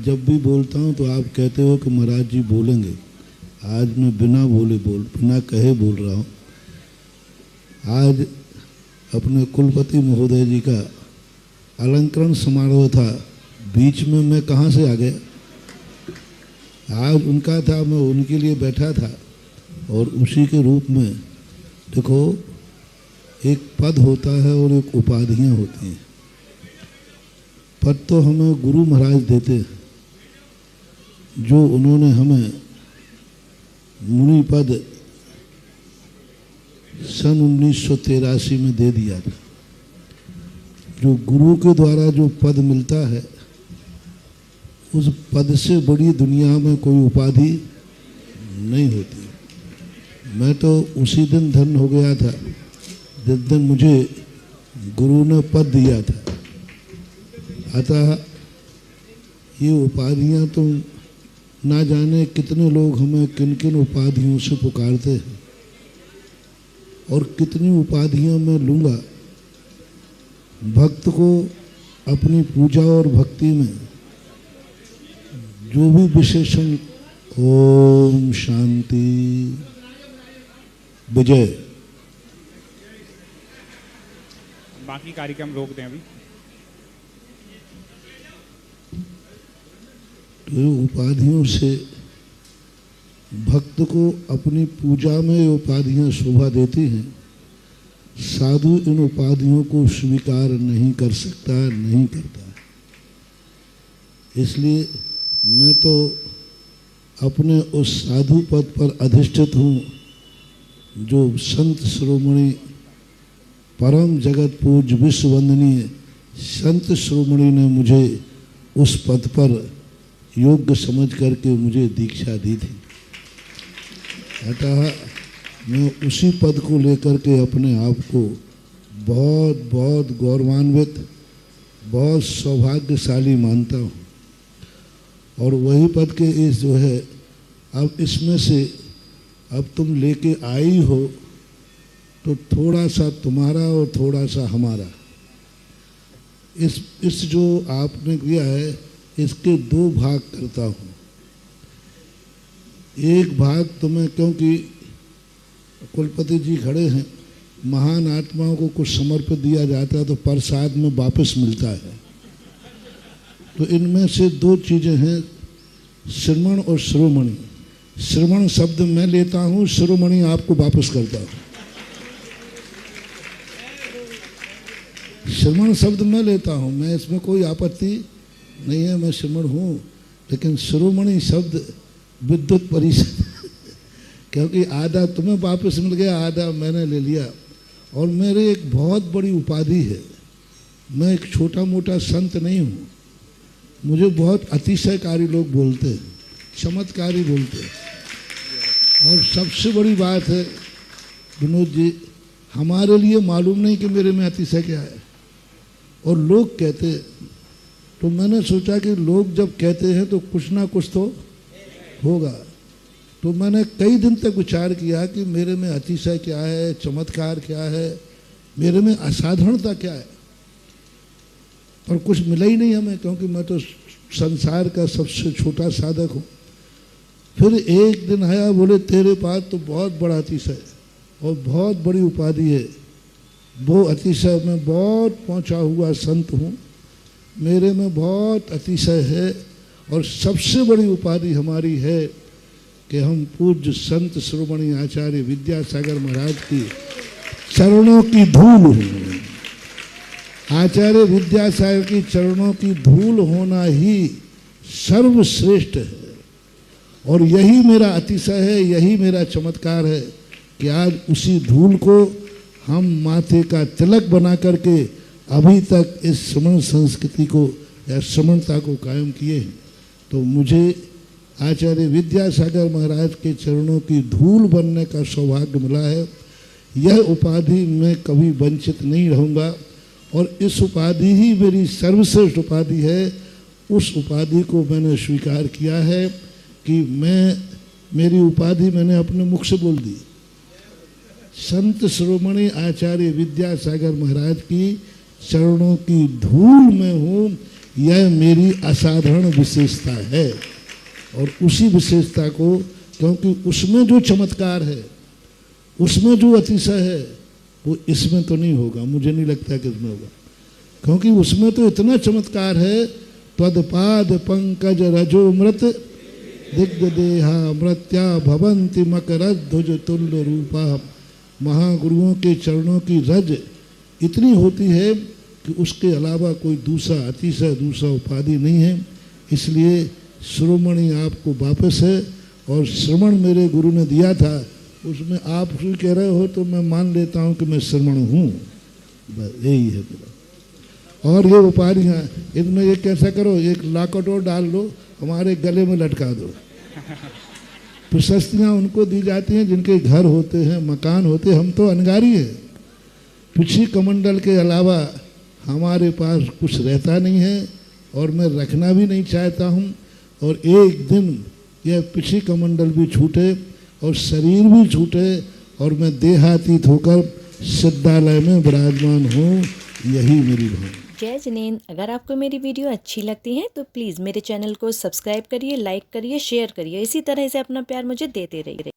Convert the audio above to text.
जब भी बोलता हूँ तो आप कहते हो कि महाराज जी बोलेंगे। आज मैं बिना कहे बोल रहा हूँ। आज अपने कुलपति महोदय जी का अलंकरण समारोह था, बीच में मैं कहाँ से आ गया। आज उनका था, मैं उनके लिए बैठा था, और उसी के रूप में देखो, एक पद होता है और एक उपाधियाँ होती हैं। पद तो हमें गुरु महाराज देते हैं, जो उन्होंने हमें मुनि पद सन 1983 में दे दिया था। जो गुरु के द्वारा जो पद मिलता है, उस पद से बड़ी दुनिया में कोई उपाधि नहीं होती। मैं तो उसी दिन धन्य हो गया था जिस दिन मुझे गुरु ने पद दिया था। अतः ये उपाधियाँ तो ना जाने कितने लोग हमें किन किन उपाधियों से पुकारते हैं, और कितनी उपाधियाँ मैं लूँगा। भक्त को अपनी पूजा और भक्ति में जो भी विशेषण, ओम शांति विजय, बाकी कार्यक्रम रोक दें अभी। तो उपाधियों से भक्त को अपनी पूजा में उपाधियां शोभा देती हैं। साधु इन उपाधियों को स्वीकार नहीं कर सकता, नहीं करता। इसलिए मैं तो अपने उस साधु पद पर अधिष्ठित हूँ, जो संत शिरोमणि परम जगत पूज्य विश्व वंदनीय संत शिरोमणि ने मुझे उस पद पर योग्य समझ करके मुझे दीक्षा दी थी। अतः मैं उसी पद को लेकर के अपने आप को बहुत बहुत गौरवान्वित, बहुत सौभाग्यशाली मानता हूँ। और वही पद के इस जो है, अब इसमें से अब तुम लेके आई हो, तो थोड़ा सा तुम्हारा और थोड़ा सा हमारा। इस जो आपने किया है, इसके दो भाग करता हूँ। एक भाग तुम्हें, क्योंकि कुलपति जी खड़े हैं, महान आत्माओं को कुछ समर्पित दिया जाता है तो प्रसाद में वापस मिलता है। तो इनमें से दो चीज़ें हैं, श्रमण और शिरोमणि। श्रमण शब्द मैं लेता हूँ, शिरोमणि आपको वापस करता हूँ। श्रमण शब्द मैं लेता हूँ, मैं इसमें कोई आपत्ति नहीं है, मैं श्रमण हूँ। लेकिन शिरोमणि शब्द विद्युत परिषद क्योंकि आधा तुम्हें वापस मिल गया, आधा मैंने ले लिया। और मेरे एक बहुत बड़ी उपाधि है, मैं एक छोटा मोटा संत नहीं हूँ। मुझे बहुत अतिशयकारी लोग बोलते हैं, चमत्कारी बोलते हैं। और सबसे बड़ी बात है विनोद जी, हमारे लिए मालूम नहीं कि मेरे में अतिशय क्या है, और लोग कहते हैं। तो मैंने सोचा कि लोग जब कहते हैं तो कुछ ना कुछ तो होगा। तो मैंने कई दिन तक विचार किया कि मेरे में अतिशय क्या है, चमत्कार क्या है, मेरे में असाधारणता क्या है। पर कुछ मिला ही नहीं हमें, क्योंकि मैं तो संसार का सबसे छोटा साधक हूँ। फिर एक दिन आया, बोले तेरे पास तो बहुत बड़ा अतिशय है और बहुत बड़ी उपाधि है। वो अतिशय में बहुत पहुँचा हुआ संत हूँ, मेरे में बहुत अतिशय है। और सबसे बड़ी उपाधि हमारी है कि हम पूज्य संत शिरोमणि आचार्य विद्यासागर महाराज की चरणों की धूल हैं। आचार्य विद्यासागर की चरणों की धूल होना ही सर्वश्रेष्ठ है। और यही मेरा अतिशय है, यही मेरा चमत्कार है कि आज उसी धूल को हम माथे का तिलक बना करके अभी तक इस श्रमण संस्कृति को या श्रमणता को कायम किए हैं। तो मुझे आचार्य विद्यासागर महाराज के चरणों की धूल बनने का सौभाग्य मिला है। यह उपाधि मैं कभी वंचित नहीं रहूँगा, और इस उपाधि ही मेरी सर्वश्रेष्ठ उपाधि है। उस उपाधि को मैंने स्वीकार किया है कि मेरी उपाधि मैंने अपने मुख से बोल दी। संत शिरोमणि आचार्य विद्यासागर महाराज की चरणों की धूल में हूँ, यह मेरी असाधारण विशेषता है। और उसी विशेषता को, क्योंकि उसमें जो चमत्कार है, उसमें जो अतिशय है, वो इसमें तो नहीं होगा, मुझे नहीं लगता कि इसमें होगा। क्योंकि उसमें तो इतना चमत्कार है, त्वदपाद पंकज रजोमृत दिग्ध देहा मृत्या भवंति मकरध्वज तुल्य रूपा। महागुरुओं के चरणों की रज इतनी होती है कि उसके अलावा कोई दूसरा अतिशय, दूसरा उपाधि नहीं है। इसलिए शिरोमणि आपको वापस है, और श्रवण मेरे गुरु ने दिया था, उसमें आप भी कह रहे हो तो मैं मान लेता हूँ कि मैं श्रवण हूँ। बस यही है मेरा। और ये उपाधियाँ, इनमें ये कैसा करो, एक लाकट और डाल लो, हमारे गले में लटका दो। प्रशस्तियाँ उनको दी जाती हैं जिनके घर होते हैं, मकान होते हैं। हम तो अनगारी हैं। पिछी कमंडल के अलावा हमारे पास कुछ रहता नहीं है, और मैं रखना भी नहीं चाहता हूँ। और एक दिन यह पिछी कमंडल भी छूटे और शरीर भी छूटे, और मैं देहातीत होकर सिद्धालय में विराजमान हूँ। यही मेरी भावना। जय जिनेंद्र। अगर आपको मेरी वीडियो अच्छी लगती है तो प्लीज़ मेरे चैनल को सब्सक्राइब करिए, लाइक करिए, शेयर करिए। इसी तरह से अपना प्यार मुझे देते रहिए।